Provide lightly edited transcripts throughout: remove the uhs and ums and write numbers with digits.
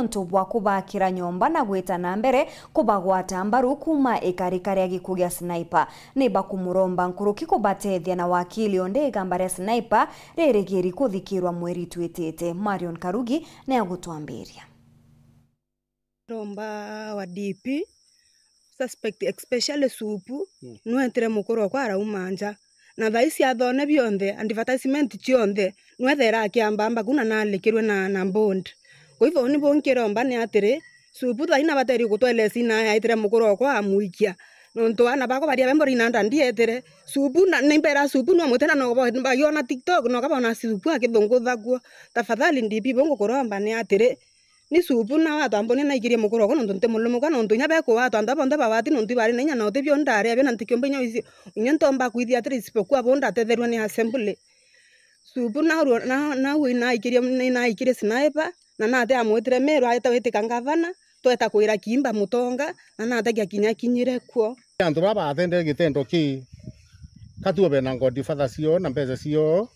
nontu bwa kubakira nyomba na gwita na mbere kubagwata mbaru kuma ikarika ria gikuo gia Sniper ni bakumuromba nkuruki kubatethia na wakili onde igamba ria Sniper ririgiri kuthikirwa mweri twitite. Marion Karugi ni agutwambiria. Romba wa DP suspect especially supu nuentere mukuru kwa araumanja na thaisi athone bionde advertisement chionde nwethera akiambamba kuna nalikirwe na bond kwa hivyo ni bonkiromba ni atire supu thaina bateri gutwelesi na aitere mukuru kwa amuikia nonto ana bako baria bembori na ndandi etere supu na nimbera supu no mutena no bayona TikTok no kabona supu akithungutha guo tafadhali DP bongo kuromba ni atire ni supu na watu ambone na ikirie mukuru ko nonto temulumo kana nonto nyabe ko watu anda bonde babati nonto bari nenya no te biondare abena ntikiombe nyo isi nyentomba kuithia atiri sipokuwa bonda tetherwa ni assembly supu na wina ikirie Sniper na ate amwetire mero aita witika ngavana tweta kuira kimba mutonga na ate kinyire kuo antu baba atende gitendo ki katuobe na ngodi father cio na mbeza cio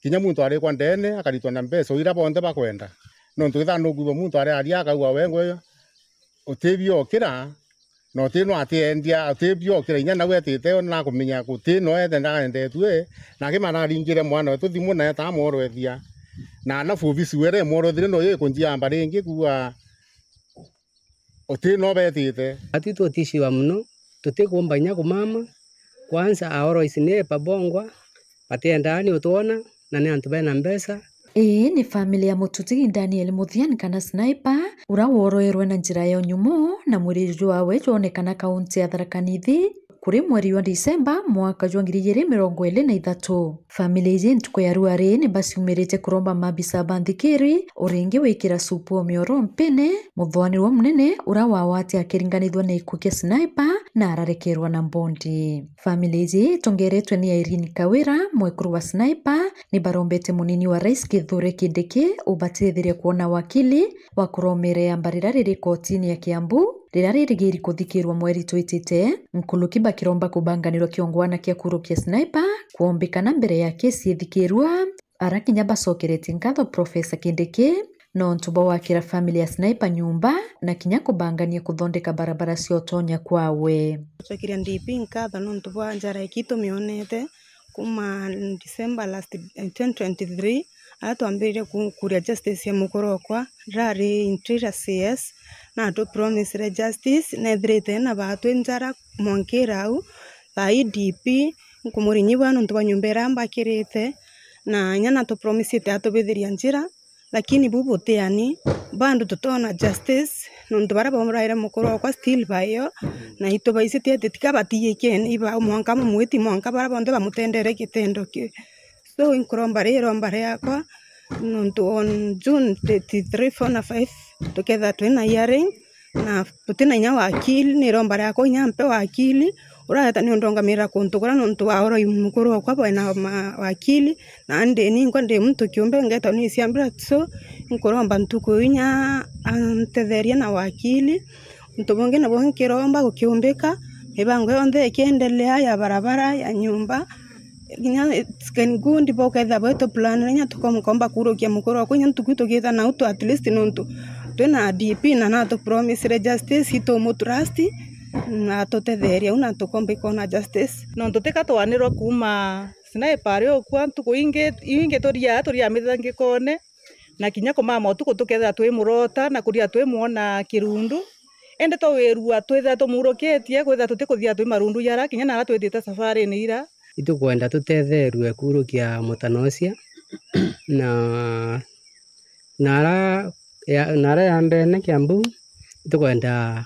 kinya muntu ari kwa ndene akaritwa na mbeza ira bonde bakwenda nontu ithano gubo muntu ari aria akagwa wengo utebio kira no tino atiendia utebio kira inya nawe atite na kumenya gutino ethe ndaende tue na kimana ringire mwana wetu thimu na ta morwethia na nafu visi were morwethire no ye kunjia mbari ngi kuwa utino betite atito tishiwa muno tutikuomba nya kumama kwanza aoro isine pabongwa patiendani utona na ni antu bena mbesa. Ii ni familia ya Mututi Daniel Muthian kana Sniper ura woroerwe na njira ya nyumo na mwiri wawe jonekana kaunti ya Tharaka Nithi kuri mweri wa Disemba mwaka 2023. Familia izi ntuko ya Ruare ni basiumirite kuromba mabisa bandhikiri uringi wikira supu mioro mpene muthwani wa munene ura wawati akiringanithwa na ikuo kia Sniper na ararekerwa na bondi. Familia izi tongeretwe ni Irene Kawira mwekuru wa Sniper ni barombete munini wa Rais Kithure Kindiki ubatithirie kuona wakili wa kuromere mbarira riri kotini ya Kiambu rira ririgiri kuthikirwa mweri twitite nkuluki bakiromba kubanganirwa kiongwana kia kuru kia Sniper kuombikana mbere ya kesi ithikirwa arakinya bacokerete ngatho Profesa Kindiki no ntuba wakira familia ya Sniper nyumba na kinya kubangania kuthondeka barabara cio tonya kwawe. Tukiria DP nkatho no ntuba njara ikito mionete kuma December last 2023 atwambirire kuria justice ya mukuru kwa rari intrira CS na to promise justice na threat na batu njara monkirau ba IDP nkumurinyiwa no ntuba nyumbera mbakirite na nyana to promise te atobithiria njira lakini bubuteani bandu tutona justice no ntubara bomraire mukuru kwa still bayo na ito baisite tikabatiye ken iba mwanka mwiti mwanka bara bonde bamutendere kitendo ki so inkuromba yakwa nonto on June 23 4 5 together twina hearing na tutina nya wakili ni romba yako nyampe wakili urata ni ndonga mira kuntukura nonto aoro mukuru kwa bwana wakili na ande ni ngonde mtu kiombe ngeta ni siambira so nkuromba ntuko inya antetheria na wakili ntubonge na bonkiromba gukiombeka ebango yonde kiendelea ya barabara ya nyumba nya scan gundi boketha bweto plan nya tukomkomba kurokia mukuru kwa nya ntukuto getha na uto at least nonto twina DP na nato promise justice ito mo trust na totetheria una tukombe kona justice nonto tekatwanirwa kuma Sniper yo kwa ntuko inge toria mithangi kone na kinya komama tuko tuketha twi murota na kuria twi muona kirundu ende to werua twetha to muroketie kwetha tutikuthia twi marundu yara kinya na twetite safari ni ira itukwenda tutetherwe kurukia mutanosia na nara ya mbene Kiambu itukwenda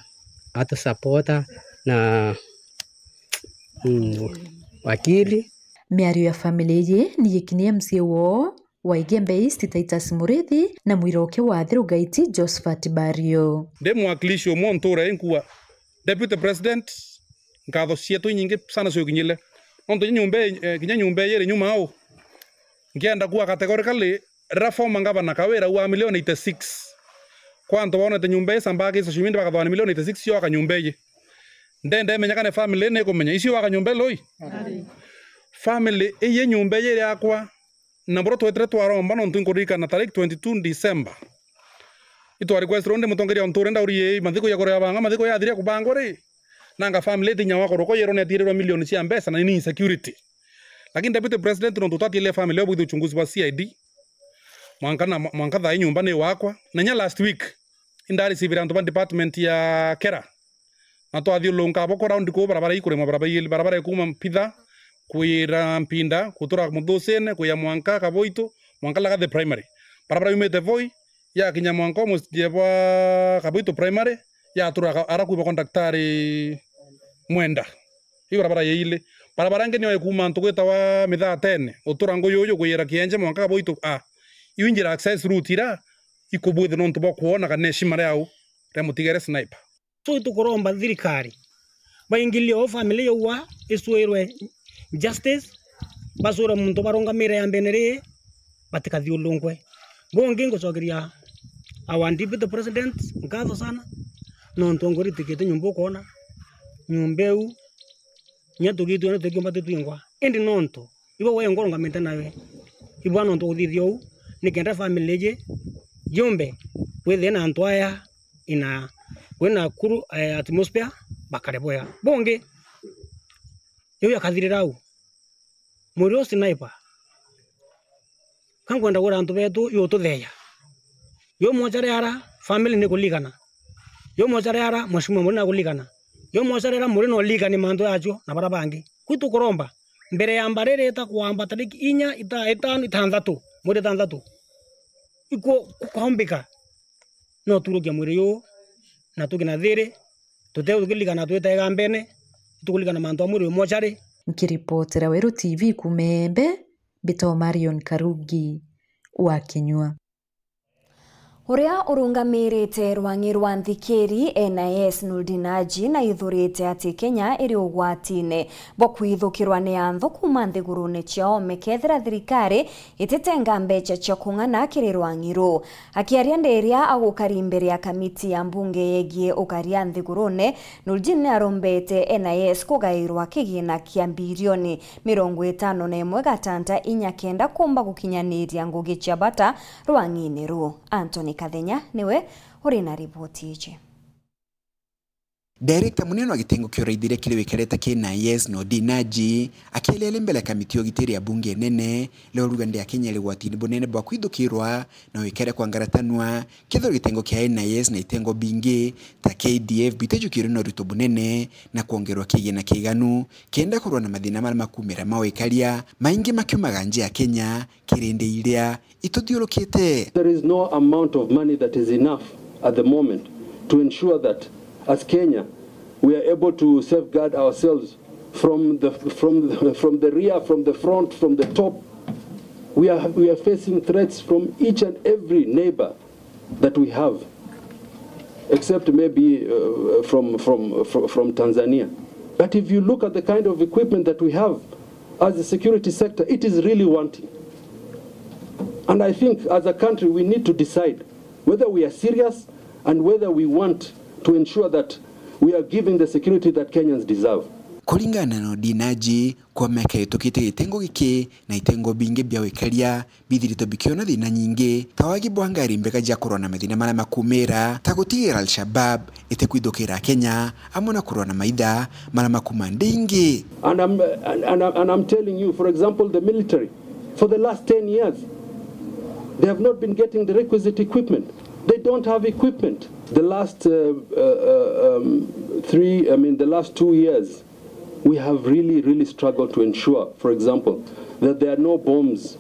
atu supporta na wakili. Miario ya familia ye ni yikinia MCO wa Igembe East Titus Murithi na mwiroke wa Thirugaiti Josephat Bario. De mwakilishi omwe ntura enkua Deputy President nkatho cietu nyingi sana cio kinyile onto kinya nyumba yere nyuma au ngienda kuwa categorically reform ngavana Kawira wa milioni 86 kwanto wonete nyumba esa mbaki sa shiminde bakathwana milioni 86 cio akanyumba ye ndende menyakane family ne kumenya icio akanyumba loi family eye nyumba yere akwa na bro twetre twaromba no ntunkurika na tarehe 22 December itwari request ronde mutongeri onture ndauri mathiko ya korea banga mathiko ya thiria kubangwa ri nanga family tinya wako roko yero ne atirwa milioni cia mbesa na ni insecurity. Lakini deputy president ndo tutatiile family obu uchunguzi wa CID mwanka tha nyumba ni wakwa na nya last week indari civil and department ya kera na twathio longa boko round ko barabara ikure barabara kuma pitha kuira mpinda kutura muthusene kuya mwanka kaboito mwanka laga the primary barabara yumete voi ya kinya mwanko musjebwa kaboito primary ya tura arakuba kondaktari mwenda hi barabara yeile barabara ngeni wa kuma ntugeta wa mitha 10 utura ngoyoyo kuyira kienje mwanka kaboito iwinjira access route ira ikubwithe no ntubo kuona kana shimare au remutigere sniper so tukuromba thirikari baingilio o family yowa iswirwe justice basura muntu barongamire yambenere batikathiulungwe bonge ngocokeria our deputy president ngatho sana no ntongori tikete nyumba kona nyumbeu nyatugitwe no tukimba tutwingwa endi nonto ibo we ngorongamite nawe ibwana nto uthithio nikenda family je jumbe within antwaya ina wena kuru atmosphere bakareboya bonge yo yakathirira muri sniper kangwenda gura antu betu yo tutheya yo mochare ara family ni kuligana yo mochare ara mwashimo muri na kuligana yo mochare ara muri no ligani mandu yacho na barabangi kwitu kuromba mbere ya mbarere ta kwamba tariki inya itano itandatu muri tandatu iko kukombika no turukia muri yo na tukina thire tuteu tukiligana twetega mbene tukuligana mandu amuri mochare. Nkiripotera Weru TV kumembe Bito Marion Karugi wa Kinyua. Uria urungamirite rwangi rwa nthikiri NIS Nuldinaji na ithurite ati Kenya iri ugwatine bo kwithukirwa ni anthu kuma nthigurune ciao mekethira thirikari ititenga mbeca cia kung'ana kiri rwangiru. Akiaria nderia agukari mbere ya kamiti ya mbunge yegie ukaria nthigurune, Nuldin arombete NIS kugairwa kigina kia bilioni 51 gatanta inya kenda kumba gukinyaniria ngugi cia bata rwangini ru. Anthony Kathenya niwe uri na ripoti ichi. Director munene wa gitengo kio raithire kile wikareta NIS Nuldinaji akielele mbele kamiti yo giteri ya bunge nene leo rugande ya Kenya ligwatini bunene bwa kwithukirwa na wikare kwa ngaratanwa kitho gitengo kia NIS na itengo bingi ta KDF bitejukire no ruto bunene na kuongerwa kigina kiganu kenda kurwa na mathina mara makumira mawikaria maingi makiumaga nje ya Kenya kirinde iria ituthiurukite. There is no amount of money that is enough at the moment to ensure that as Kenya, we are able to safeguard ourselves from the rear, from the front, from the top. We are facing threats from each and every neighbor that we have, except maybe from Tanzania. But if you look at the kind of equipment that we have as a security sector, it is really wanting. And I think as a country we need to decide whether we are serious and whether we want to ensure that we are giving the security that Kenyans deserve. Kulingana na Nuldinaji kwa miaka itukite itengo giki na itengo bingi bya wikaria bithirito bikiona thina nyingi tawagi bwangari mbeka ja korona mathina mara makumira tagutigera Al-Shabaab itekwithukira Kenya amona korona maitha mara makumandingi. And I'm telling you, for example, the military for the last 10 years they have not been getting the requisite equipment. They don't have equipment. The last the last 2 years, we have really struggled to ensure, for example, that there are no bombs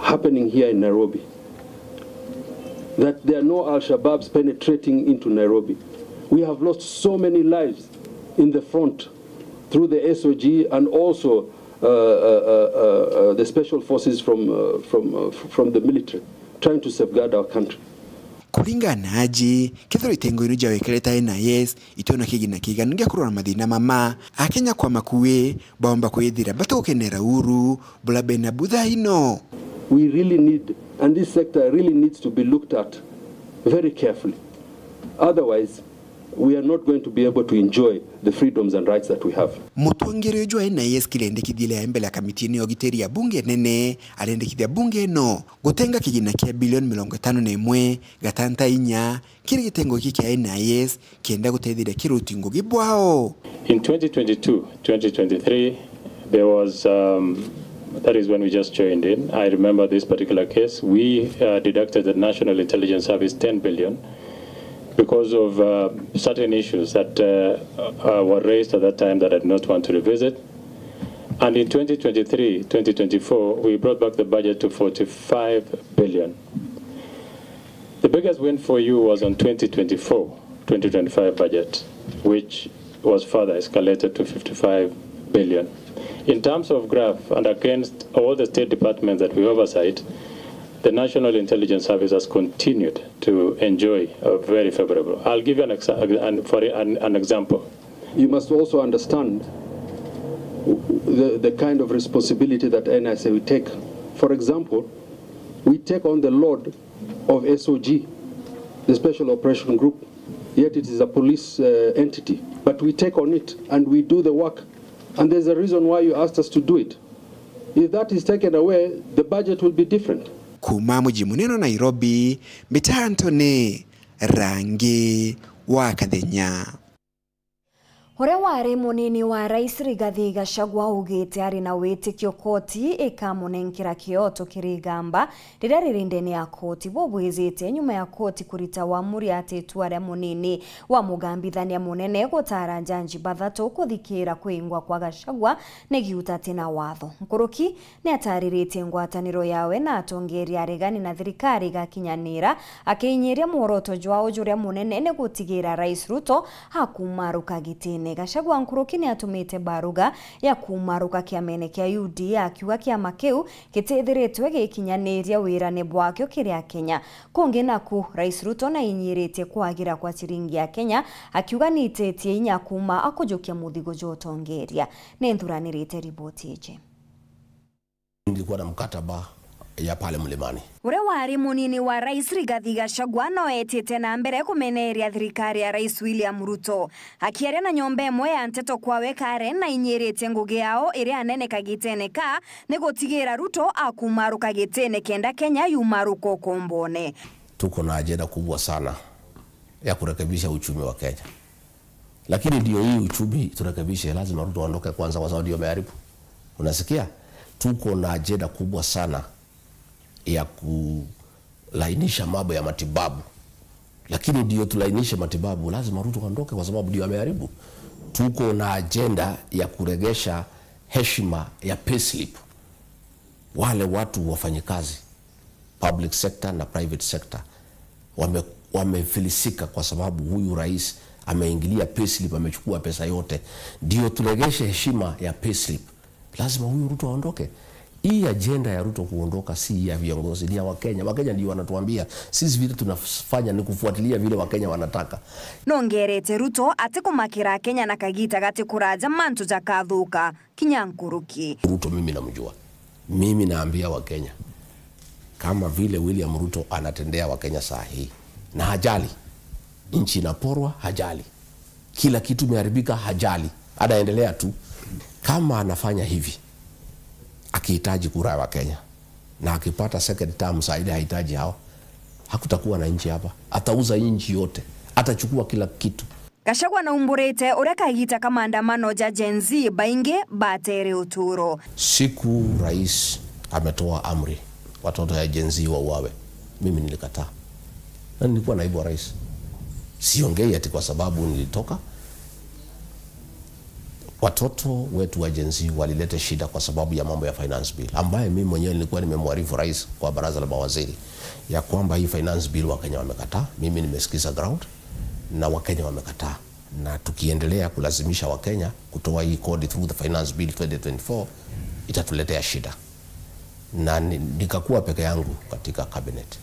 happening here in Nairobi, that there are no Al-Shabaabs penetrating into Nairobi. We have lost so many lives in the front through the SOG and also the special forces from the military, trying to safeguard our country. Kulingana aji kithoro itengo inu jawe kereta NIS itona kigina kiganu ngia kurona mathina mama akenya kwa makuwe baomba kwithira batokenera uru bulabe na budha ino. We really need, and this sector really needs to be looked at very carefully. Otherwise we are not going to be able to enjoy the freedoms and rights that we have. Mutwangere jwa NIS kilendekithile mbele ya kamiti ya ugiteri ya bunge nene alendekithia bunge no gutenga kigina kia bilioni 51 gatanta inya kiri gitengo kia NIS kienda gutethire kirutingo gibwao. In 2022-2023 there was that is when we just joined in. I remember this particular case. We deducted the National Intelligence Service 10 billion because of certain issues that were raised at that time that I did not want to revisit. And in 2023-2024, we brought back the budget to 45 billion. The biggest win for you was on 2024-2025 budget, which was further escalated to 55 billion. In terms of graph, and against all the state departments that we oversight, the National Intelligence Service has continued to enjoy a very favorable. I'll give you an example. You must also understand the kind of responsibility that NIS will take. For example, we take on the load of SOG, the Special Operation Group, yet it is a police entity. But we take on it and we do the work. And there's a reason why you asked us to do it. If that is taken away, the budget will be different. Kuma mji munene Nairobi, Mitantone Rangi wa Kathenya. Hore wari munini wa Rais Rigathi Gachagua ugite ari na witikio koti ikamunenkira kioto kirigamba rira ririndene ya koti bobwezete nyuma ya koti kurita wamuri atetu ari munini wa mugambithania munene gutara njanji bathato kuthikira kwingwa kwa Gachagua negiuta tena watho. Nkuruki ni ataririte ngwataniro yawe na atongeri aregani na thirikari gakinyanira akinyiria muoroto jwao juria munene ne gutigira Rais Ruto hakumaruka gitini. Gachagua Nkuruki ni atumite baruga ya kumaruka kiamene kia UDA akiuga kiama kiu gitithiritwe gikinyaniria wirane bwakyo kiria Kenya. Kungi naku Rais Ruto na inyirite kwagira kwa ciringi ya Kenya akiuga ni itetie inya kuma akujukia muthigo jotongeria. Ni nthuranirite ripoti ije. Nilikuwa na mkataba ya pale Mlimani. Ure wari munini wa Rais Rigathi Gachagua no etete na mbere kumeneria thirikari ya Rais William Ruto. Akiaria na nyombe mwe ya nteto kwawe Karen na inyerete ngugi yao ire anene kagitene ka negotigira Ruto akumaruka gitene kenda Kenya yumaruko kombone. Tuko na ajenda kubwa sana ya kurekebisha uchumi wa Kenya. Lakini ndio hii uchumi turekebishe lazima Ruto aondoke kwanza kwa sababu ndio ameharibu. Unasikia? Tuko na ajenda kubwa sana ya kulainisha mambo ya matibabu. Lakini ndio tulainishe matibabu lazima Ruto aondoke kwa sababu ndio ameharibu. Tuko na ajenda ya kuregesha heshima ya payslip. Wale watu wafanyikazi public sector na private sector wamefilisika kwa sababu huyu rais ameingilia payslip, amechukua pesa yote. Ndio turegeshe heshima ya payslip. Lazima huyu Ruto aondoke. Hii agenda ya Ruto kuondoka si ya viongozi, ni ya Wakenya. Wakenya ndio wanatuambia. Sisi vile tunafanya ni kufuatilia vile Wakenya wanataka. Nongerete Ruto atikumakira Kenya na kagita gati kuraja mantu jakathuka kinya Nkuruki. Ruto mimi namjua. Mimi naambia Wakenya kama vile William Ruto anatendea Wakenya saa hii na hajali. Nchi inaporwa hajali. Kila kitu imeharibika hajali. Anaendelea tu. Kama anafanya hivi akihitaji kura ya Wakenya na akipata second term saidi hahitaji hao, hakutakuwa na nchi hapa. Atauza nchi yote, atachukua kila kitu. Gachagua na umburete ure kagita kama andamano ja Gen Z bainge batere uturo. Siku rais ametoa amri watoto ya Gen Z wauawe, mimi nilikataa. Na nilikuwa naibu wa rais. Siongei ati kwa sababu nilitoka. Watoto wetu wa Gen Z walileta shida kwa sababu ya mambo ya finance bill, ambaye mimi mwenyewe nilikuwa nimemwarifu rais kwa baraza la mawaziri ya kwamba hii finance bill Wakenya wamekataa. Mimi nimesikiza ground na Wakenya wamekataa, na tukiendelea kulazimisha Wakenya kutoa hii kodi through the finance bill 2024 itatuletea shida. Na nikakuwa peke yangu katika cabinet.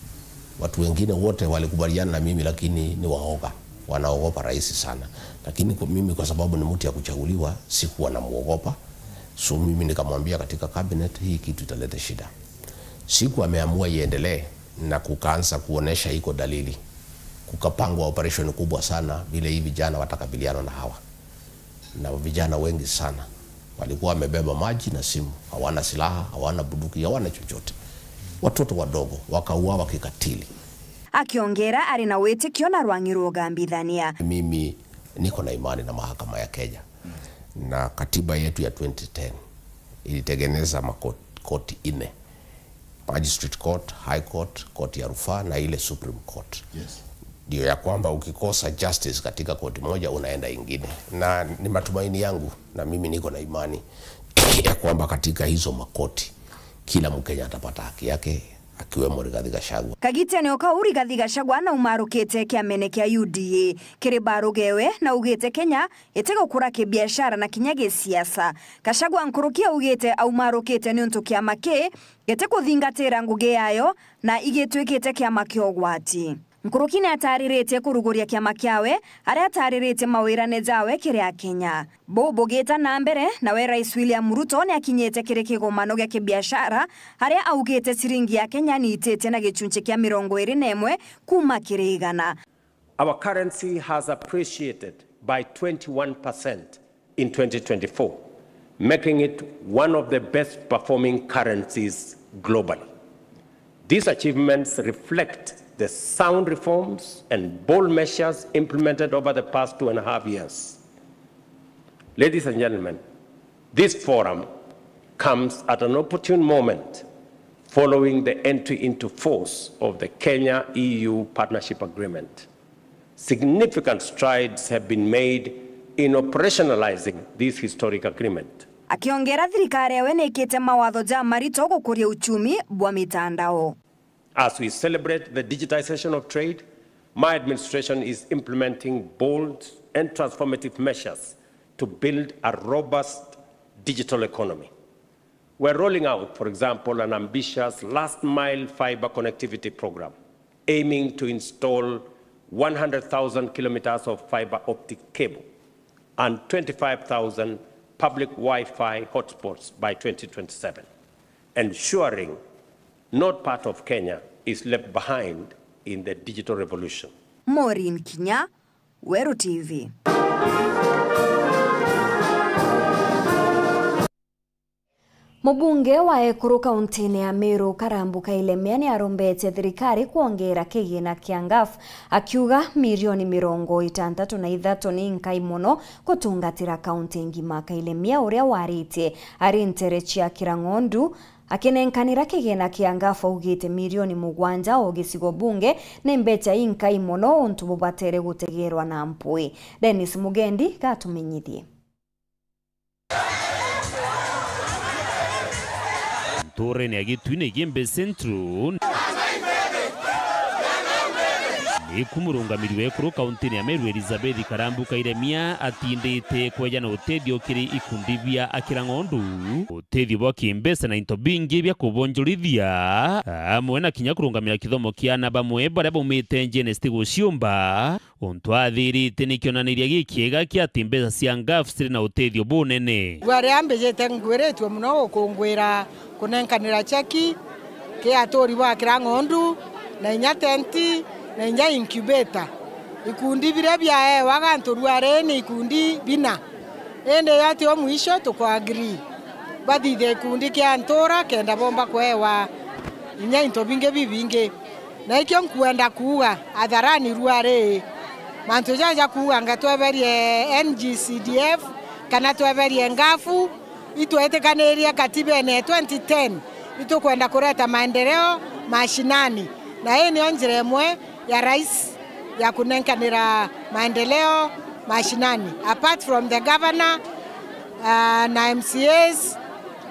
Watu wengine wote walikubaliana na mimi, lakini ni waoga, wanaogopa rais sana. Lakini mimi kwa sababu ni mtu ya kuchaguliwa sikuwa namuogopa. So mimi nikamwambia katika cabinet hii kitu italeta shida. Siku ameamua iendelee na kukaanza kuonesha iko dalili kukapangwa operation kubwa sana vile hivi vijana watakabiliana na hawa. Na vijana wengi sana walikuwa wamebeba maji na simu, hawana silaha, hawana bunduki, hawana chochote. Watoto wadogo wakauawa kikatili. Akiongera ari na witikio na rwang'iro ugambithania. Mimi niko na imani na mahakama ya Kenya. Na katiba yetu ya 2010 ilitengeneza makoti 4. Magistrate Court, High Court, Court ya rufaa na ile Supreme Court. Yes. Ndio ya kwamba ukikosa justice katika koti moja unaenda ingine. Na ni matumaini yangu na mimi niko na imani ya kwamba katika hizo makoti kila Mkenya atapata haki yake, akiwemo Rigathi Gachagua. Kagite ni oka Rigathi Gachagua na umarukite kiamene kia UDA kiri barugewe na ugite Kenya itego kura kibiashara na kinyage siasa. Gachagua nkurukia ugite au marukite ni untu kiama ke gite kuthingatira ngugi yayo na igitwikite kiama kiogwati. Nkurukine ataririte kuruguria kiama kiawe aria ataririte mawirane jawe kiria Kenya. Bobo geta na mbere na we Rais William Ruto ni akinyete kiri kigomano gya kibiashara aria augite siringi ya Kenya ni itete na gichunche kia 21 kuma kirigana. Our currency has appreciated by 21% in 2024, making it one of the best performing currencies globally. These achievements reflect the sound reforms and bold measures implemented over the past 2.5 years. Ladies and gentlemen, this forum comes at an opportune moment following the entry into force of the Kenya-EU Partnership Agreement. Significant strides have been made in operationalizing this historic agreement. Akiongera thirikari yawe ni ikite mawatho ja marito gukuria uchumi bwa mitandao. As we celebrate the digitization of trade, my administration is implementing bold and transformative measures to build a robust digital economy. We're rolling out, for example, an ambitious last-mile fiber connectivity program, aiming to install 100,000 kilometers of fiber optic cable and 25,000 public Wi-Fi hotspots by 2027, ensuring not part of Kenya is left behind in the digital revolution. Maureen Kinya, Weru TV. Mubunge wa Ekuru kauntini ya Meru Karambuka Ilemia ni arombete thirikari kuongera kigina kia ngafu akiuga milioni 63 ni nkai muno kutungatira kaunti ngima Ilemia uria warite ari nterechi ya Kirang'ondu akinenkanira kigina kia ngafu ugite milioni 7 o gicigo bunge ni mbecha inkai muno untu bubatere gutegerwa na mpui. Dennis Mugendi gatumenyithie. Tore ni agitwine Gembe Central ni kumurungamiriwe kuru kauntini ya Meru Elizabeth Karambuka Ilemia atindite kwejana utedio kiri ikundi bia Akirang'ondu utedio bwa kimbesa na into bingi bya kubonjorithia amwe na kinya kurungamira kithomo kia na bamwe baria baumite Njenesti guciumba untu athirite ni kionaniria gikiega kia timbesa cia ngafu ciri na utedio bunene bwari ambejete ngwiretwe muno gukungwira kunenkanira cheki ke atori wa Akirang'ondu na inya tenti na inya incubator ikundi bire bya wagantu rware ni ikundi bina ende yati o mwisho tuko agree badide ikundi kia antora kenda bomba kwewa inya into binge bibinge na ikyo nkuenda kuuga adharani rware mantu jaja kuuga ngatweberie NGCDF kana tweberie ngafu itwete kaneria katiba ne 2010 itukwenda kureta maendeleo mashinani na hii ni njira imwe ya rais ya kunenkanira maendeleo mashinani apart from the governor na MCAs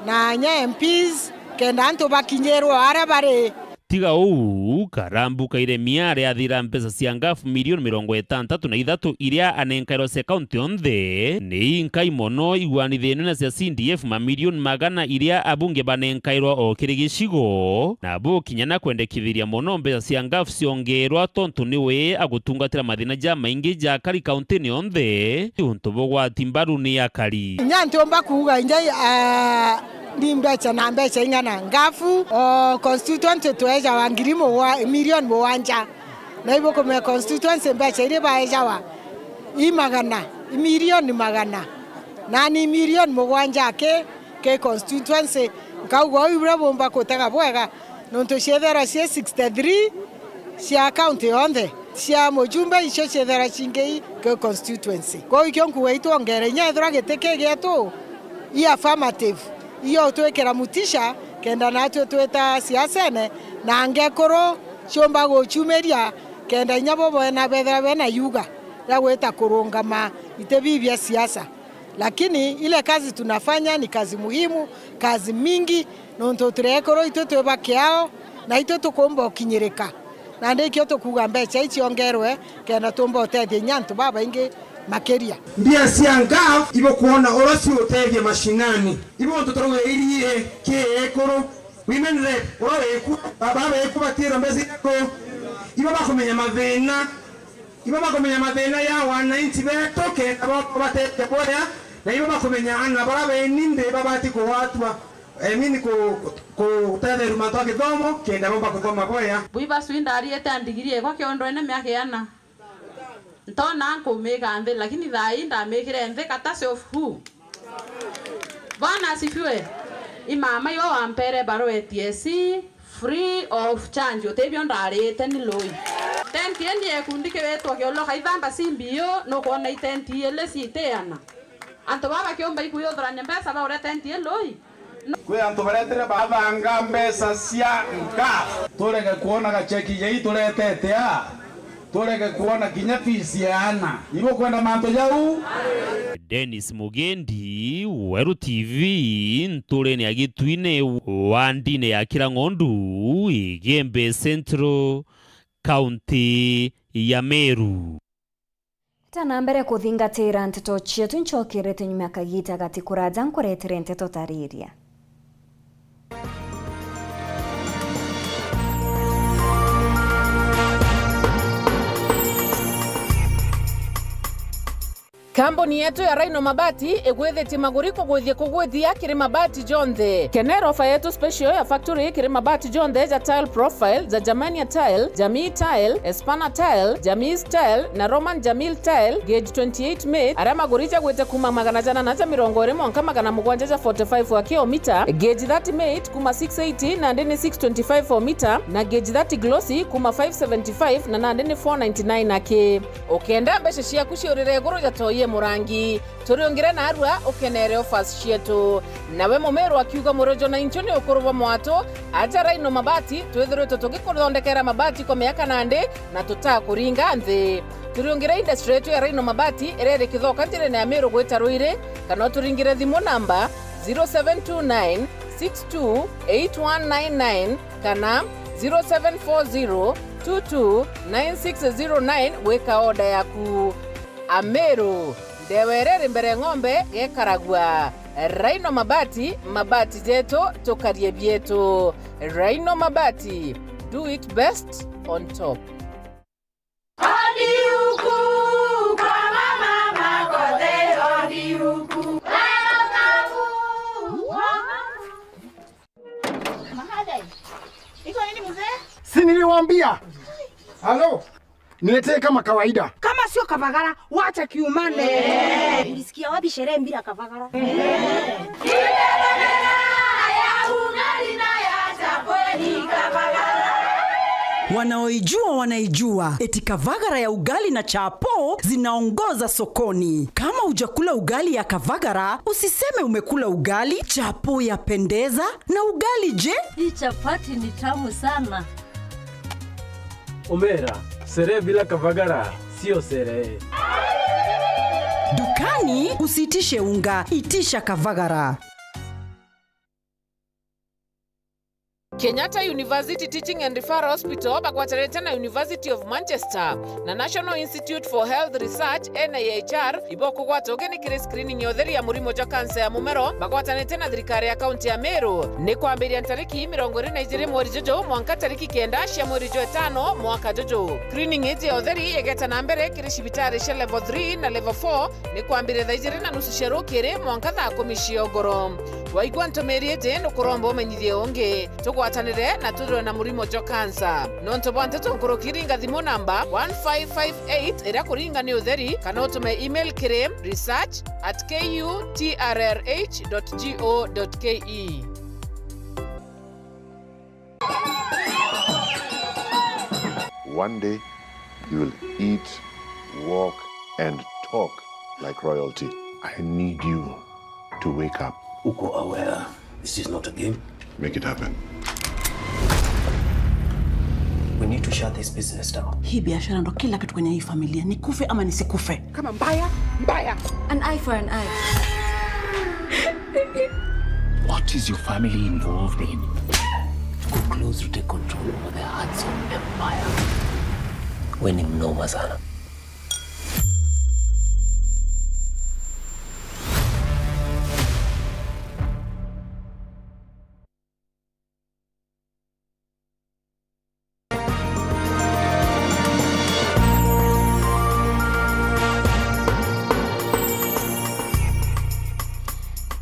na nya MPs kenda antu bakinyerwo arabare tiga uu Karambuka Ilemia aria athira mpesa cia ngafu milioni 63 iria anenkairo se kaunti onthe ni inkai mono igwanithene na cia CDF mamilioni magana iria abunge banenkairwa o kiri gicigo na bo kinyana kwendekithiria mono mpesa cia ngafu ciongerwa tontu niwe agutungatira mathina ja maingi ja kari kaunti ni onthe untu bogwati mbaru ni akari nyantomba kuuga injai ni mbecha na mbecha ingana ngafu constituent tueja wangirimo wa milioni 7 na ibo kome constituency mbeca iria baejawa imagana milioni magana na ni milioni mugwanja ke constituency kaugo ibra bomba kotega bwega nonto shedera 63 cia county yonde cia mujumbe icio shedera chingei ke constituency ko ikyo nkuweitwo ngere nyethra giteke geto i affirmative iyo twekera mutisha kenda natwe tweta siasene na ngekoro chomba gochumeria kenda nyabo na bedra bena yuga ya weta kurungama itebibia siasa. Lakini ile kazi tunafanya ni kazi muhimu, kazi mingi nonto turekoro ito twebakeao na ito tukomba okinyereka na ndikyo tukugambe chaichi ongerwe kenda tumba otethie nyantu baba inge makeria mbia sianga ibo kuona orosi otethie mashinani ibo tutorogeirie kiekoro women rep oroeku baba beku batiro mbezi ko ibo bakomenya mathina ya wananchi beto kenda bako batete boya na ibo bakomenya ana barabe ninde babati ko watwa mini ko tele rumato kithomo kenda bomba kugoma boya buiba swinda ariete andigirie kwa kiondo ene miaka yana ntona nkumika nthi lakini thai ndamikire nthi katase of who bwana asifiwe imama yo ampere baro ETS free of charge otebyo ndarite ni loi tenti endie kundike wetwa kiolo kaithamba simbio no kuona itenti ele siteana anto baba kiomba ikuyo thoranya mbesa ba ore tenti loi kwe anto baretere babanga mbesa cia nka tureke kuona gacheki yei turetete tureke kuona kinya fisi yana ibo kwenda manto jau. Dennis Mugendi, Weru TV, ntureni agitwine wandine ya Kirang'ondu, Igembe Central, County ya Meru. Tana mbere kuthingatira nteto cietu nchokirete nyuma kagita gati kuraja nkuretere nteto tariria. Kamboni yetu ya Rhino Mabati egwethete maguriko gwithie kugwithia kiri mabati jonthe. Kenero ofa yetu special ya factory kiri mabati jonthe ja tile profile za Germania tile, Jamii tile, Espana tile, Jamis tile na Roman Jamil tile gauge 28 made. Ara magurija gwete kuma magana jana na 20 mwanka magana mugwanja ja 45 wa kilomita. Gauge 30 made kuma 680 na ndeni 625 for meter na gauge 30 glossy kuma 575 na ndeni 499 nake. Okenda beshe cia kuciorire goro ja toye murangi turiongire na arua ukenere offers cietu nawe mumeru akiuga murojo na inchoni ukuruba mwato aja Rhino Mabati twethirwe tutugikuthondekera mabati kwa miaka nande na tutakuringa nthi turiongire industry yetu ya Rhino Mabati erere kithoka njire na Meru gwita Ruire kana turingire thimu namba 0729 628199 kana 0740 229609 weka order yaku. Ameru ndewerere mbere ng'ombe gekaragwa. Rhino Mabati, mabati jeto tokarie bieto. Rhino Mabati, do it best on top. Odi huku kwa mama makote odi huku. Mahadai. Iko nini mzee? Si niliwaambia. Halo. Niletee kama kawaida. Kama sio Kavagara, wacha kiumane. Ulisikia wapi sherehe bila Kavagara? Wanaoijua wanaijua. Eti Kavagara ya ugali na chapo zinaongoza sokoni. Kama hujakula ugali ya Kavagara, usiseme umekula ugali. Chapo yapendeza na ugali je? Hii chapati ni tamu sana. Omera, sere bila Kavagara sio sere. Dukani usitishe unga, itisha Kavagara. Kenyatta University Teaching and Referral Hospital bakwatarete na University of Manchester na National Institute for Health Research NIHR iboko gwatogeni kire screening yotheri ya murimo jo cancer ya mumero bakwatanete na thirikari ya county ya Meru ni kwambiria tariki 22 mweri jojo mwanka tariki 9 cia mweri jo 5 mwaka jojo. Screening ije yotheri egeta na mbere kire cibitari cia level 3 na level 4 ni kwambiria thaijire na nusu cia rukiri mwanka thaa 10 cia ogoro. waigua ntomeri iti nukuromba umenyithie ungi tugwatanire na tuthire na murimo jo cancer nonto bwante tunkurukiri ngathimo namba 1558 ira kuringa ni utheri kana utume email kiri research@kutrh.go.ke. One day, you will eat, walk, and talk like royalty. I need you to wake up. Uko aware this is not a game? Make it happen. We need to shut this business down. Hii biashara ndo kila kitu kwenye hii familia. Nikufe ama nisikufe. Kama mbaya, mbaya. An eye for an eye. What is your family involved in? Go close to take control over the hearts of empire. Winning mnoma sana.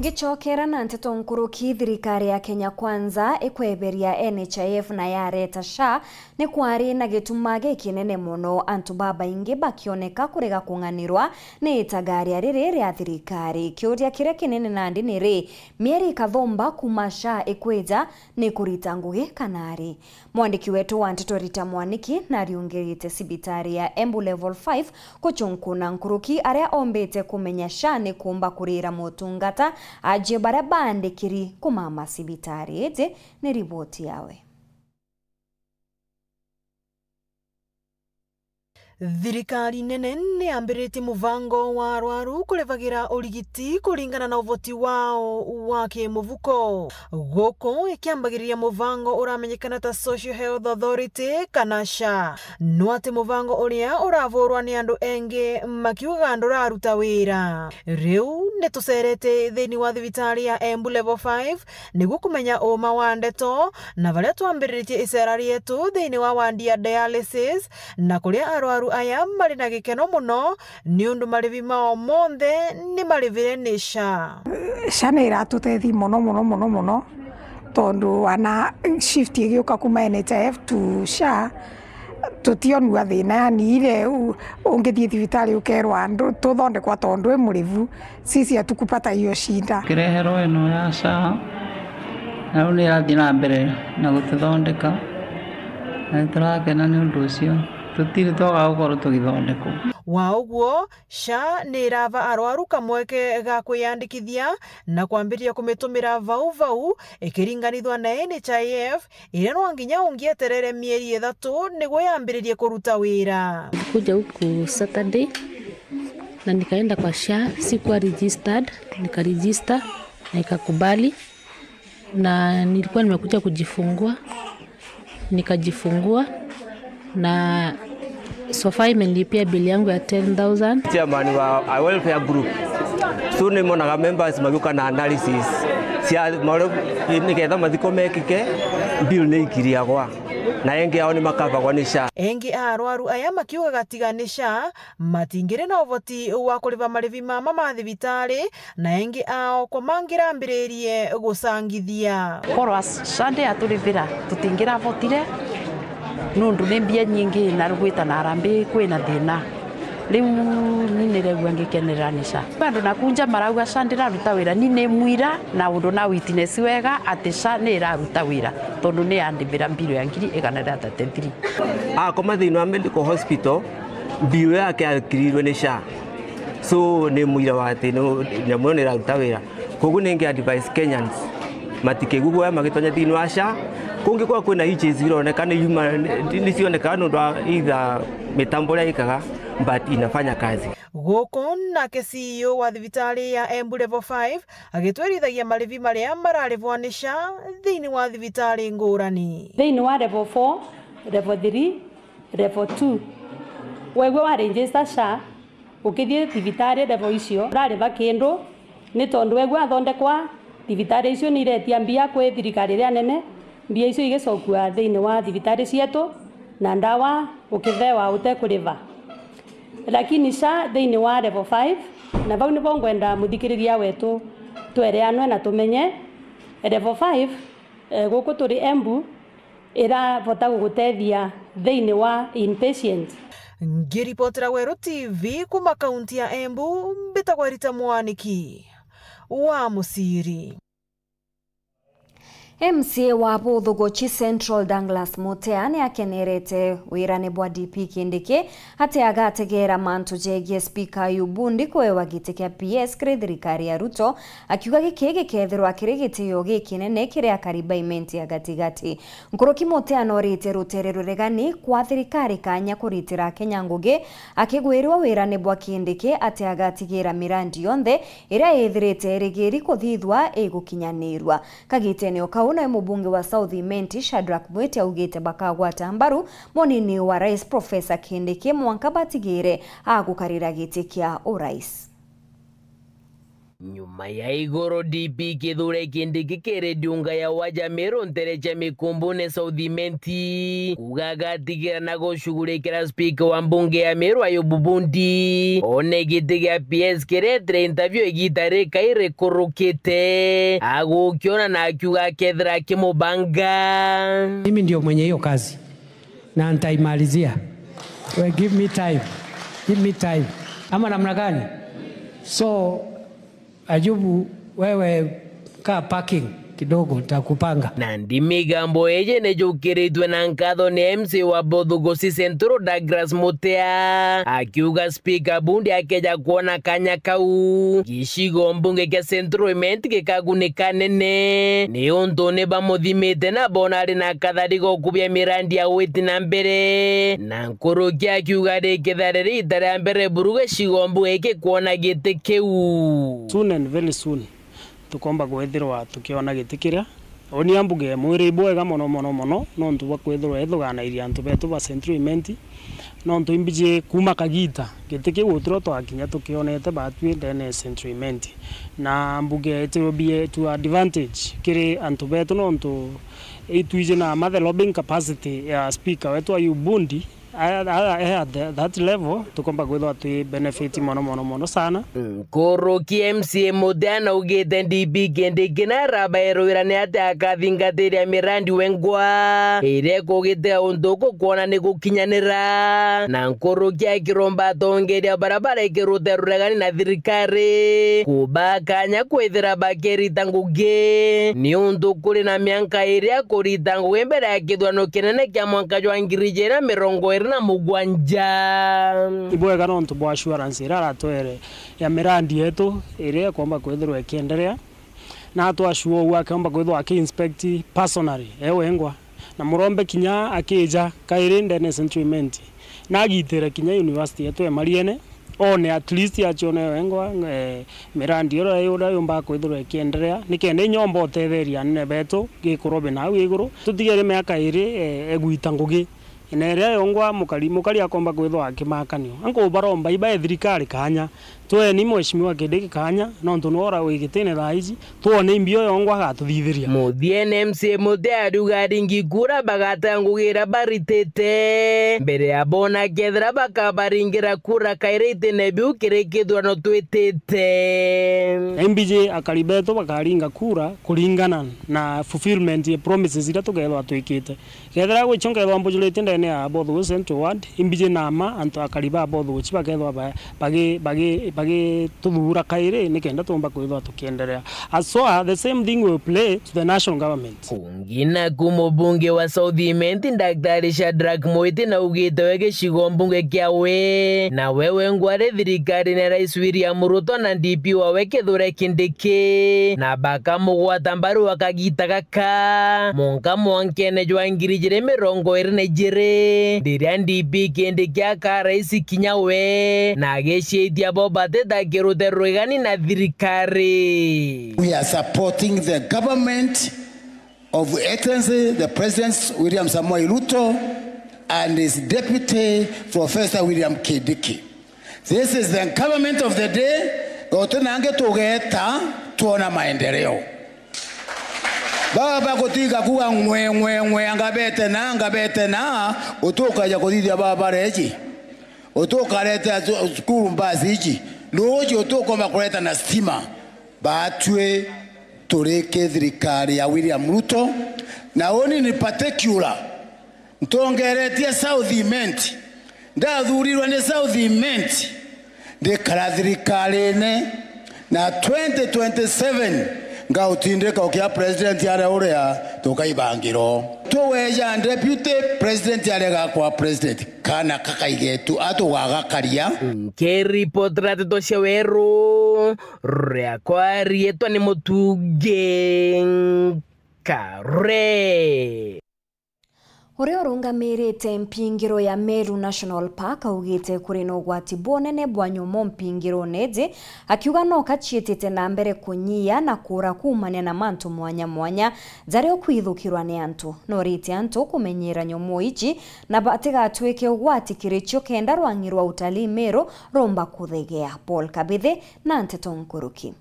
Gichokera na nteto nkuruki thirikari ya Kenya Kwanza ikweberia NHIF na yareta SHA ni kwari na gituma gikinene muno antu baba ingi bakioneka kurega kunganirwa ni itagaria riri ya thirikari kiuria kire kinene nandi ni ri mieri kathomba kuma SHA ikweja ni kurita ngugi kanari. Mwandiki wetu wa nteto Rita Mwaniki na riungirite sibitari ya Embu level 5 kuchunkuna nkuruki aria ombete kumenya SHA ni kumba kurira motungata aje barabande kiri kumama sibitari. Ete ni riboti yawe. Thirikari nene nĩ ambĩrĩtie mũbango wa arwaru kũrĩbagĩra ũrigiti kũringana na ũvoti wao wa kĩmũhuko. Gũkũ ĩkĩambagĩrĩria mũbango ũramenyekana ta Social Health Authority kana SHA. No atĩ mũbango ũrĩa ũravũrwa nĩ andũ engĩ makiuga ndũraruta wĩra. Rĩu nĩ tũcerete thĩinĩ wa thibitarĩ ya Embu level 5 nĩguo kũmenya ũma wa ndeto na varia twambĩrĩtie icera rĩetu thĩinĩ wa wandi ya dialysis na kũrĩa arwaru aya mari na gikeno muno ni undu marivi mao monthe ni marivire ni SHA. SHA ni iratutethi muno tondu ana shift igiuka kuma NHIF to SHA tutionwa thina yani ile ungithie thibitari ukerwa tuthondekwa tondu emurivu sisi atukupata hiyo shida kirehero eno ya SHA na uni irathi na mbere na gututhondeka na turakena ni undu ucio tutiri twaga gukorwo tugithondekwo. Wa uguo SHA ni irava arwaru kamweke ga kwiyandikithia na kwambiria kumitumira vau ikiringanithwa na NHIF iria no nginya ungieterere mieri 3 niguo yambiririe kuruta wira. Kuja huku Saturday na nikaenda kwa SHA, sikuwa registered, nikaregister na ikakubali, na nilikuwa nimekuja kujifungua, nikajifungua na sofa imenilipia bili yangu ya 10,000. Chairman wa welfare group. So ni monaga members magioka na analysis. Cia maro nigetha mathiko mekike bill ni ikiria gwa. Na engi ao ni makavagwa ni SHA. Engi arwaru aya makiuga gatiga ni SHA matingire na uvoti wa kuriva marivi mama ma thibitari na engi ao komangira ambiririe gusangithia. Korwa SHA ndi aturivira tutingira votire nundu ni mbia nyingi na rugwita na arambi kwina thina riu niregwa ngikenerera ni SHA bandu nakunja marauga SHA ndiraruta wira ni mwira na undu na witness wega ati SHA ni iraruta wira tondu ni andibira mbiro ya ngiri 133 koma thina wa medical hospital mbiro yake akirirwe ni SHA so ni mwira wa ati nyamu ni iraruta wira koguo ni nge advice Kenyans matikegugwa magitonya thina wa SHA kungi kwa kwina hitches ironekana ni cionekana nundu either mitambo ya ikaga but inafanya kazi. Gũkũ nake CEO wa thibitari ya Embu level 5 agitwerithagia marivi maria mararivwa ni SHA thiini wa thibitari ngurani. Thiini wa level 4, level 3, level 2 wewe wa register SHA ukithie thibitari level icio rariva kindu ni tondu wewe athondekwa thibitari icio ni iretia mbia kwi thirikari ria nene mbia icio igicokua thiini wa thibitari cietu na ndawa ukithewa utekuriva. Lakini SHA thiini wa level 5 na vau ni ngwenda muthikiriria wetu twereanwe na tumenye level 5 guku turi Embu ira vota gugutethia thiini wa inpatient. Ngiripotera Weru TV kuma kaunti ya Embu, mbitagwa Rita Mwaniki wa Musiri. MCA wa Buthuguchi Central Douglas Mutea ni akenerete wirane bwa DP Kindiki ati agategera mantu jegie speaker Yubundi kwewa giti kia PS kiri thirikari ya Ruto akiuga giki gikethirwa kiri gitio gikinene kiri akaribaimenti ya gatigati. Nkuruki Mutea norite rutere ruregani kwa thirikari kanya kuritira Kenya ngugi akigwirwa wirane bwa Kindiki ati agatigira mirandi yonthe ira ethirite erigiri kuthithwa igukinyanirwa. Kagitene okau na mubunge wa South Imenti Shadrack Mwete augite bakagwata mbaru monini wa Rais Professor Kindiki Mwanka batigire agukarira giti kia urais. Nyuma ya igoro DP Kithure Kindiki kere diunga ya Wajamiro ntereche mikumbune South Imenti kugagatigira na gushughulikira speaker wa mbunge ya Meru Ayubu Bundi one giti gia PS kere interview igitare kaire kurukite agukiona na akiuga kethira kimubanga. Mimi ndio mwenye hiyo kazi na nitaimalizia. Give me time ama namna gani? So Ayubu, wewe kaa parking kidogo takupanga. Nandi migambo eje nejukiritwe na nkatho ni MC wa Buthuguchi Central Douglas Mutea akiuga speaker Bundi akeja kuona kanya kau gishigo mbunge kia Central Imenti gikagunika nene ni untu ni bamuthimite na bonari na katharigo kubia mirandi ya witi na mbere na nkuruki akiuga rikithariri itare mbere buruge shigo mbunge kuona giti kiu. Soon and very soon tukomba gwethirwa tukiona gitikiria oni ambuge mwiri bwega mono no ntu bakwethirwa ethuganairia antu betu ba Central Imenti no ntu imbije kuma kagita gitiki gutro twakinya tukionete batwi ndene Central Imenti na mbuge etiro bie to advantage kiri antu betu no ntu itwije na mother lobbying capacity ya speaker wetu Ayubundi that level tukomba gwethwa tu benefit mono sana. Kuruki MCA Mutea ugite DP Kindiki na rabairwira ni ati akathingathiria mirandi wengwa ire kugite untu kuona ni gukinyanira na nkuruki akiromba atongeria barabara ikirute ruregani na thirikari kubakanya kwithira bakirita ngugi ni untu kuri na mianka iria kurita ngugi mbere ya kithwano kinene kia mwaka jwa 2020 na mugwanja. Ibwega no ntu bwa assurance ira ratwere ya mirandi yetu ire kwamba kwithirwa ikiendelea na atu ashuo wa kwamba kwithirwa inspect personally wengwa na murombe kinya akija kaire ndene Central Imenti na agitira kinya university yetu ya Mariene one at least achone wengwa mirandi ira yomba kwithirwa ikiendelea nikende nyomba utetheria nne betu gikurobe na iguru tutigere miaka iri egwita ngugi ineria yongwa mukali akomba gwithwa akimakanio anko baromba iba thirikari kanya twe ni mweshimiwa Kindiki kanya no ntunora wigitene thaici tuone imbio yongwa gatuthithiria Muthie MC Mutea rugaringi kura bagata ngugira baritete mbere ya bona kethira bakabaringira kura kairite nebiu kirikithwa no twitete MBJ akaribeto bakaringa kura kuringana na fulfillment ya promises ira tukethwa twikite kethira gwichongethwa mbujulite ndene ya Buthuguchi Central Ward MBJ nama antu akariba Buthuguchi bakethwa bagi tudura kaire nikenda tumba kwithwa tukiendelea aswa the same thing will play to the national government. Kungina kumubunge wa South Imenti Daktari Shadrack Mwete na ugite wege shigo mbunge kiawe na wewe ngware thirikari na Rais William Ruto na DP wawe Kithure Kindiki na baka mugwata mbaru wakagita gaka monka mwankene jwa 2022 ndiria DP Kindiki aka Rais kinyawe na geshetia bobate takirute rwegani na thirikari. We are supporting the government of Excellency the President William Samoei Ruto and his deputy Professor William Kindiki. This is the government of the day. Otunange tugeta tuona maendeleo. Baba kutiga kuwa ngwe angabete na utukaja kuthithia baba reji utukareta skuru mbasi ichi nuji utukoma kuleta na stima batwe tureke thirikari ya William Ruto na oni ni particular ntongeretie South Imenti ndathurirwa ni South Imenti ndikara thirikari-ini na 2027 ngautindika ukia president yare uria tukaibangiro tuweja deputy president yare gakwa president kana kakaigetu atugagakaria Keripotera tetoshe weru rekwa rietwa ni Mutuge Kare Uria urungamirite mpingiro ya Meru National Park augite kuri no gwati bonene bwa nyumo mpingiro nedi akiuga no kachietete na mbere kunyia na kura kumania na mantu mwanya mwanya zari okwithukirwa ni antu no riti antu kumenyera nyumo ichi na batiga atweke ugwati kiricho kenda rwangirwa utalii Meru romba kuthegea. Paul Kabithe na Nteto Nkuruki.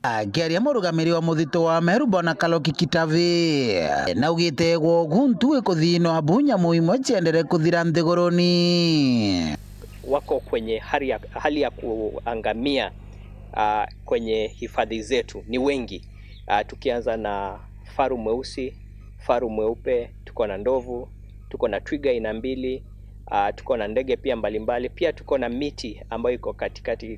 Akiaria murugamiri wa muthito wa Meru Bwana Kaloki Kitavi na ugite guntu ikuthino abunya muimo chendere kuthira nthiguruni wako kwenye hali ya kuangamia kwenye hifadhi zetu ni wengi. Tukianza na faru mweusi, faru mweupe, tuko na ndovu, tuko na twiga aina mbili, tuko na ndege pia mbalimbali, pia tuko na miti ambayo iko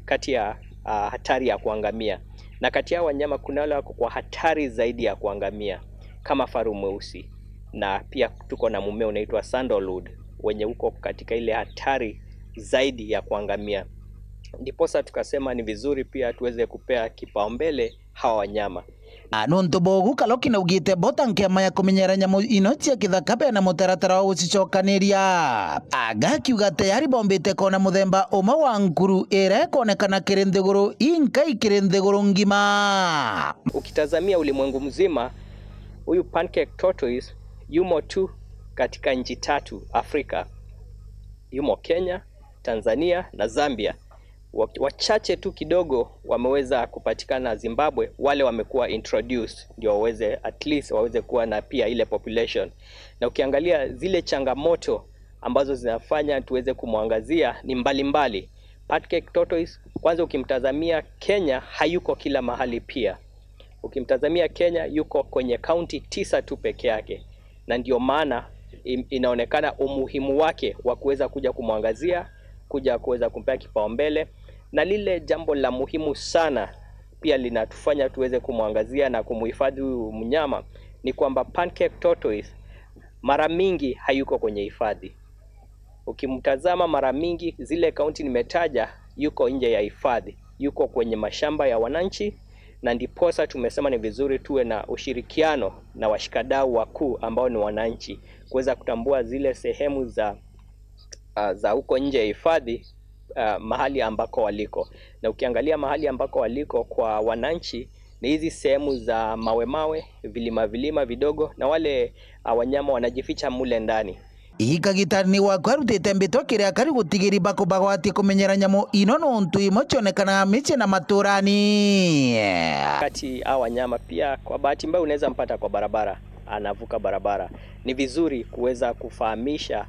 kati ya hatari ya kuangamia. Na kati ya wanyama kuna wale wako kwa hatari zaidi ya kuangamia kama faru mweusi, na pia tuko na mume unaitwa sandalwood wenye uko katika ile hatari zaidi ya kuangamia. Ndiposa tukasema ni vizuri pia tuweze kupea kipaumbele hawa wanyama. Nuntu bogu Kaloki na ugite bota nkema ya kumenyera nyamu inochi ya kithakabe na mutaratara wa ucichokaniria agakiuga tayari bombite kona muthemba uma wa nkuru ire konekana kirindhiguru inkai kirindhiguru ngima. Ukitazamia ulimwengu mzima, huyu pancake tortoise yumo tu katika nchi 3 Afrika. Yumo Kenya, Tanzania na Zambia. Wachache tu kidogo wameweza kupatikana Zimbabwe, wale wamekuwa introduced ndio waweze at least waweze kuwa na pia ile population. Na ukiangalia zile changamoto ambazo zinafanya tuweze kumwangazia ni mbalimbali. Pancake tortoise kwanza ukimtazamia Kenya hayuko kila mahali pia. Ukimtazamia Kenya yuko kwenye county 9 tu peke yake. Na ndio maana inaonekana umuhimu wake wa kuweza kuja kumwangazia, kuweza kumpea kipaumbele. Na lile jambo la muhimu sana pia linatufanya tuweze kumwangazia na kumuhifadhi huyu mnyama ni kwamba pancake tortoise mara mingi hayuko kwenye hifadhi. Ukimtazama mara mingi zile kaunti nimetaja yuko nje ya hifadhi, yuko kwenye mashamba ya wananchi, na ndiposa tumesema ni vizuri tuwe na ushirikiano na washikadau wakuu ambao ni wananchi kuweza kutambua zile sehemu za huko nje ya hifadhi mahali ambako waliko. Na ukiangalia mahali ambako waliko kwa wananchi ni hizi sehemu za mawe vilima vidogo, na wale wanyama wanajificha mule ndani. Ikagitani wakwa rutite mbito kiria kari gutigiri bagwati kumenyera nyamu ino nuntu imochonekana miche na maturani. Kati hawa wanyama pia kwa bahati mbaya unaweza mpata kwa barabara, anavuka barabara. Ni vizuri kuweza kufahamisha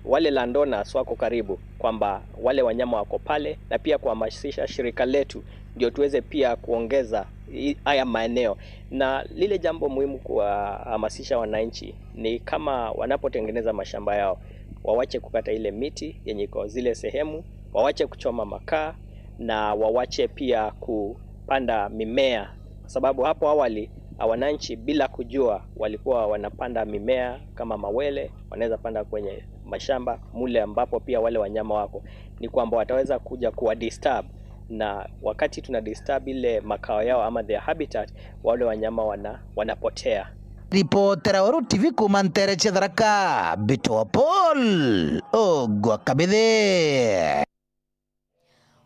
wale landowners wako karibu kwamba wale wanyama wako pale, na pia kuhamasisha shirika letu ndio tuweze pia kuongeza haya maeneo. Na lile jambo muhimu kuhamasisha wananchi ni kama wanapotengeneza mashamba yao wawache kukata ile miti yenye iko zile sehemu, wawache kuchoma makaa, na wawache pia kupanda mimea, sababu hapo awali wananchi bila kujua walikuwa wanapanda mimea kama mawele, wanaweza panda kwenye mashamba mule ambapo pia wale wanyama wako. Ni kwamba wataweza kuja kuwa disturb, na wakati tuna disturb ile makao yao ama their habitat, wale wanyama wanapotea. Ripotera Oru TV kumantere Chetharaka Bito Paul Ogwa Kabithe.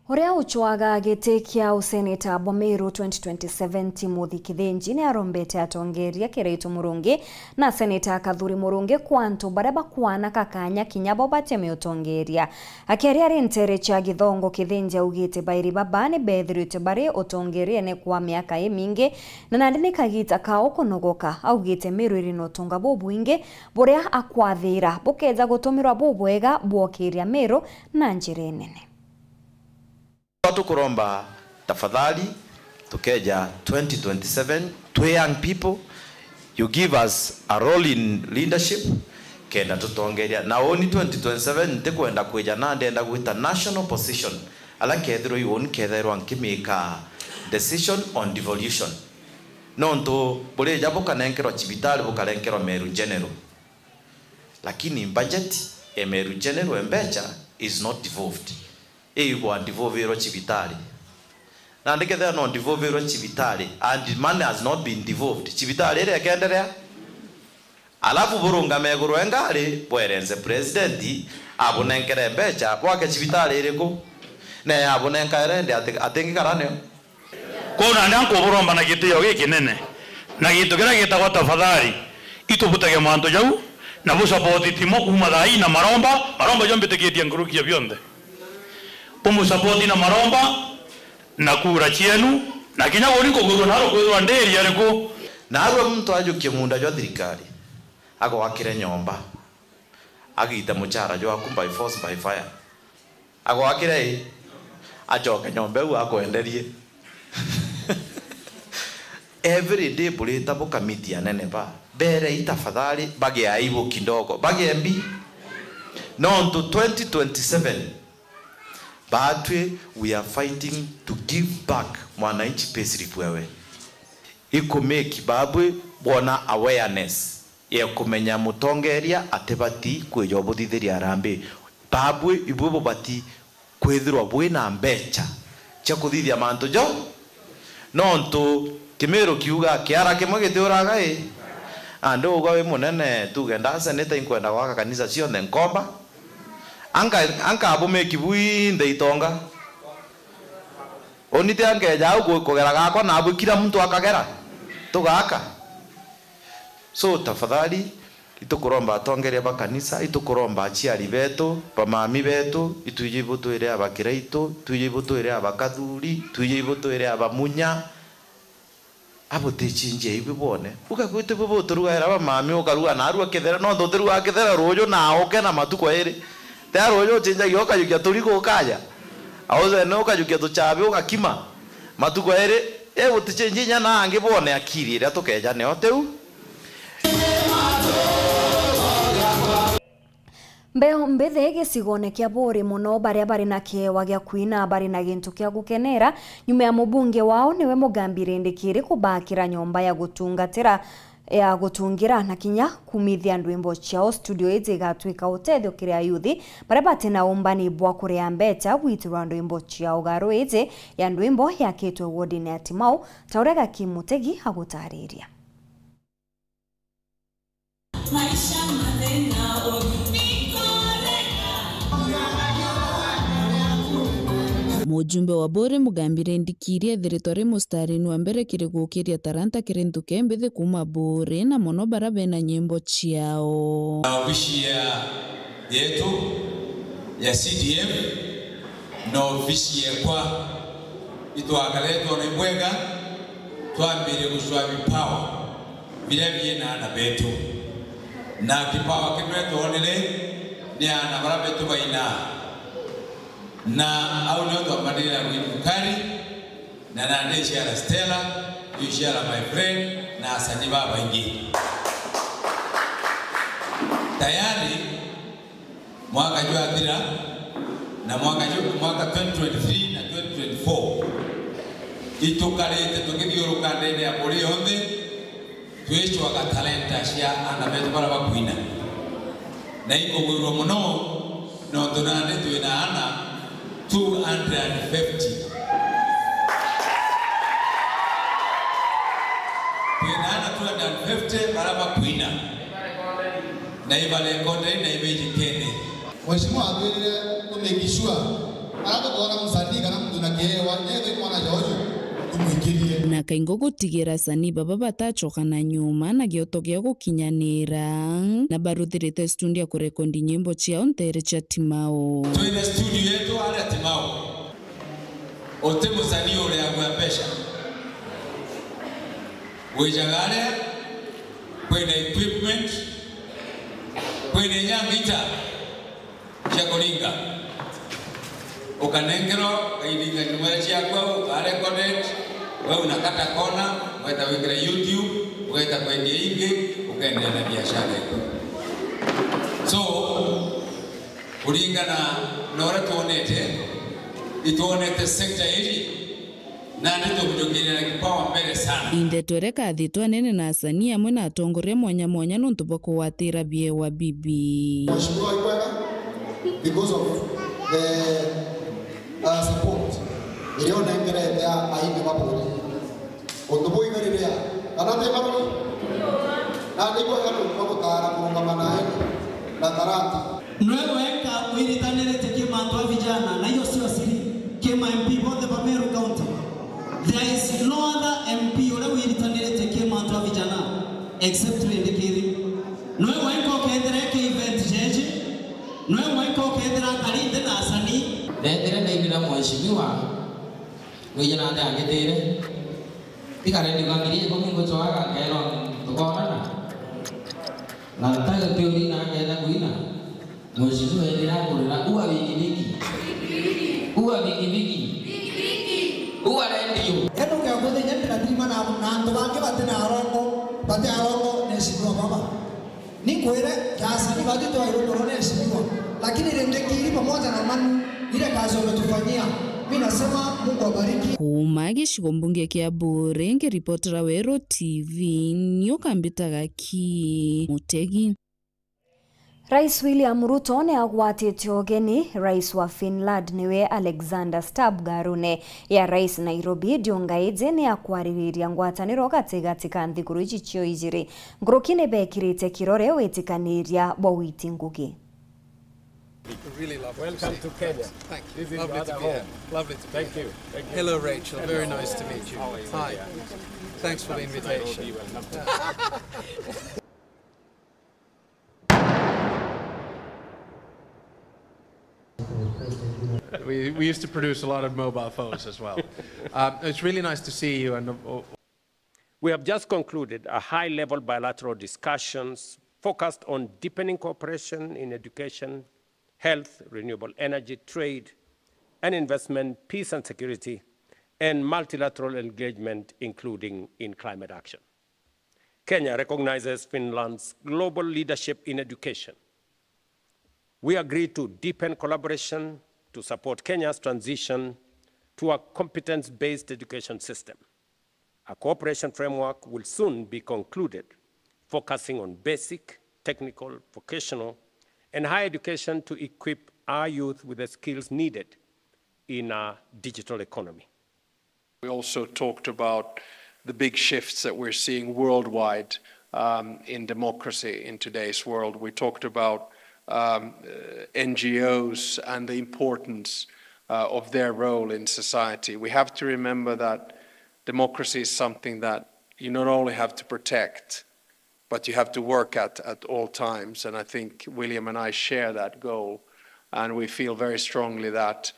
Uria uchwaga giti kia useneta Bomeru 2027 Timothy Kithenji ni arombete atongeria Kiraitu Murungi na seneta Kathuri Murungi kwantu baraba kwana kakanya kinyabo bateme utongeria. Akiaria rintere cha Githongo Kithenji augite bairi babane bethirite bare utongeria ne kwa miaka mingi na nandini kagita kao konogoka augite Meru iri no tunga bobu inge buria akwathira bukeza gutumirwa bobu ega bwokiria Meru na njire nene. Tukuromba tafadhali tukeja 2027 to young people, you give us a role in leadership kenda tutongeria na oni 2027 ntikwenda kweja na ndenda gwita national position ala kethiro yoni kethiro nkimika decision on devolution nonto bole jabo kanenkero chibitali bukarenkero Meru General, lakini budget e Meru General embecha is not devolved. Eyo devolvero chibitali na ndikethe no devolvero chibitali and money has not been devolved. Chibitali ile yakendelea alafu burunga meguru engari bwerenze president abunenkere mbecha kwake chibitali iriko na abunenkere ndi atengikarane kona nyanko buromba na gitio gikinene na gitu gira gitagwa tafadhali itubutage manto jau na busapoti timo kuma dai na maromba jombe tegetia ngurukia bionde umusapoti na maromba na kura chienu na kinya gori ko guru naro ko nderi ariko na aro mtu ajukie munda jo thirikari ako wakire nyomba agita muchara jo akumba by force by fire ako wakire ajoka nyombe u akoenderie every day buleta bo committee anene ba bere itafadhali bage aibu kidogo bage mbi no to 2027 batwe we are fighting to give back mwananchi payslip wewe iko make babwe bona awareness ya kumenya mutongeria atebati kwejobuthithiria arambe babwe ibubo bati kwithirwa bwina mbecha cha kuthithia manto jo nonto kimero kiuga kiara kimwe gitiuraga ando ugawe munene tugenda seneta inkwenda gwaka kanisa ciothe nkomba anka abume kibui ndeitonga onite angeja ugo kugera gakwa na abu kila mtu akagera tugaka so tafadhali itukuromba atongeria ba kanisa itukuromba aciari betu bamami betu ituje ibuto ire abakireito tuje ibuto ire abakathuri tuje ibuto ire abamunya abo techinje ibibone ukakwite bubuto rugaira bamami ukaruga na aru akethera no ndotheru akethera rojo na oke na matuko ere ta rojo chinja gyoka yukia turiko kaja auze no kajukia tuchabe ukakima matuko ere butichinje nya na angibone akiri ira tukeja ne oteu mbeo mbethe gĩcigo-inĩ kĩa Bũrĩ mũno baria bari na kĩewa gĩa kuina bari na gintu kĩa gukenera nyuma ya mũbunge wao niwe Mũgambi Ndĩkĩrĩ kubakĩra nyomba ya gutungira na kinya kumithia ndwimbo ciao studio ĩtĩ gatwika ũteithio kĩrĩa yuthi baria batena umbani bwa kũrĩa mbeca gwitirwa ndwimbo ciao garo ĩtĩ ya ndwimbo yakĩtwo wodi-inĩ ya Timau ta ũrĩa Gakimũtegi agũtarĩria. Mujumbe wa Bũrĩ Mũgambi Ndĩkĩrĩ ethiritwo ri mustarini wa mbere kiri gukiria taranta kiri ntuke mbithi kuma Bũrĩ na mono bara bena nyimbo ciao. Ofisi yetu ya CDF na ofisi yakwa itwakaletwo ni mwega twambire guswa vipawa vile viena ana betu na kipawa kimwetu onele ni ana bara betu baina na au ndio tuamanira Mukari na nande shara Stella you share my friend na asani baba ingi tayari mwaka juadhira na mwaka 2023 na 2024 itukarete tukithiuruka ndende ya Bũrĩ yothe twechwaga talenta cia ana betu bara bakuina na ikogurwo muno no tunande twina ana 250 twina 250 baraba kuina na ibale konde na imeji kene Mheshimiwa atwirire kumekishwa arakuona musanii kana mtu na kiewa yeye mwana jojo kumwikirie na kaingo gutigira sani baba batachoka na nyuma na gioto gya gukinyanira na baruthirite studio kurekondi nyimbo ciao ntere cha Timau twine studio yetu ala Timau ote musanii ule agwa pesha wejagale kwene equipment kwene nyambita chakolinga ukanengero kaidinga nyumba yako ukarecorded wewe unakata kona, ukaenda wekera YouTube, ukaenda kwenye ingi, ukaendelea na biashara yako. So kulingana na wale tuonete sekta hili na ndito kujogirira kipawa mbele sana. Indeto reka athitwa nene na asanii amwe na atongoria mwanya mwanya nuntu bwa kuwatira bie wa bibi. Mheshimiwa Ikwega, because of the support iliona ngerete ya ahinga maburi ondobo igererea anate maburi na ndiko hano kwa kutara kuungama naye na tarati nweweka uiritanirete kimantu wa vijana na hiyo sio siri kema MP both the Meru County. There is no other MP ule uiritanirete kimantu wa vijana except Rendekiri. Nweweka ukendereke event jeje nweweka ukendera kalinde na asani ndendere ndaimira mheshimiwa wejana ande agetere tikare ndikangirie ko mungu twaga kero tukona na taga teori na ngenda kuina mheshimiwa ndira kurira uwa wiki uwa wiki uwa rendio eno ke ngode nyambira tima na ndo bange batena arongo neshimwa baba nikwere kasani badito airo neshimwa lakini Rendekiri pamoja na Manu ile kazi wametufanyia. Mimi nasema Mungu awabariki. Kuma gicigo mbunge kia Bure ngiripotera Wero TV niukambitaga ki Mutegi. Rais William Ruto ne agwatite ogeni rais wa Finland niwe Alexander Stubb garune ya rais Nairobi Diongaidze ne akwariria ngwataniro gatigati ka nthiguru icio igiri ngurukine bekirite kirore wetikaniria bo witi ngugi. Really lovely. Welcome to Kenya. Thank you. This is lovely to be here. Lovely to be Thank here. you. Thank you. Hello, Rachel. Very nice to meet you. Hi. Thanks for the invitation. We used to produce a lot of mobile phones as well. It's really nice to see you. And we have just concluded a high-level bilateral discussions focused on deepening cooperation in education, health, renewable energy, trade, and investment, peace and security, and multilateral engagement, including in climate action. Kenya recognizes Finland's global leadership in education. We agreed to deepen collaboration to support Kenya's transition to a competence-based education system. A cooperation framework will soon be concluded, focusing on basic, technical, vocational, and higher education to equip our youth with the skills needed in a digital economy. We also talked about the big shifts that we're seeing worldwide in democracy in today's world. We talked about NGOs and the importance of their role in society. We have to remember that democracy is something that you not only have to protect, but you have to work at all times. And I think William and I share that goal. And we feel very strongly that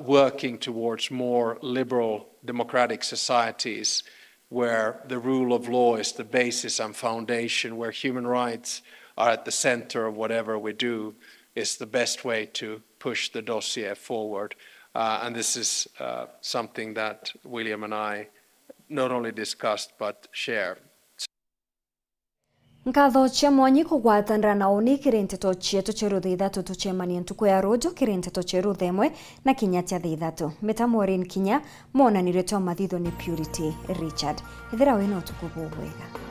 working towards more liberal democratic societies where the rule of law is the basis and foundation, where human rights are at the center of whatever we do, is the best way to push the dossier forward. And this is something that William and I not only discussed but share. Nkatho cia mwanyi kugwatanira na uni kirinteto cietu ceru thithatu tucemanie ntuku ya rojo kirinteto ceru themwe na kinya cia thithatu metamorin kinya monanire to mathitho ni Purity Richard ithira wino tukubu wega.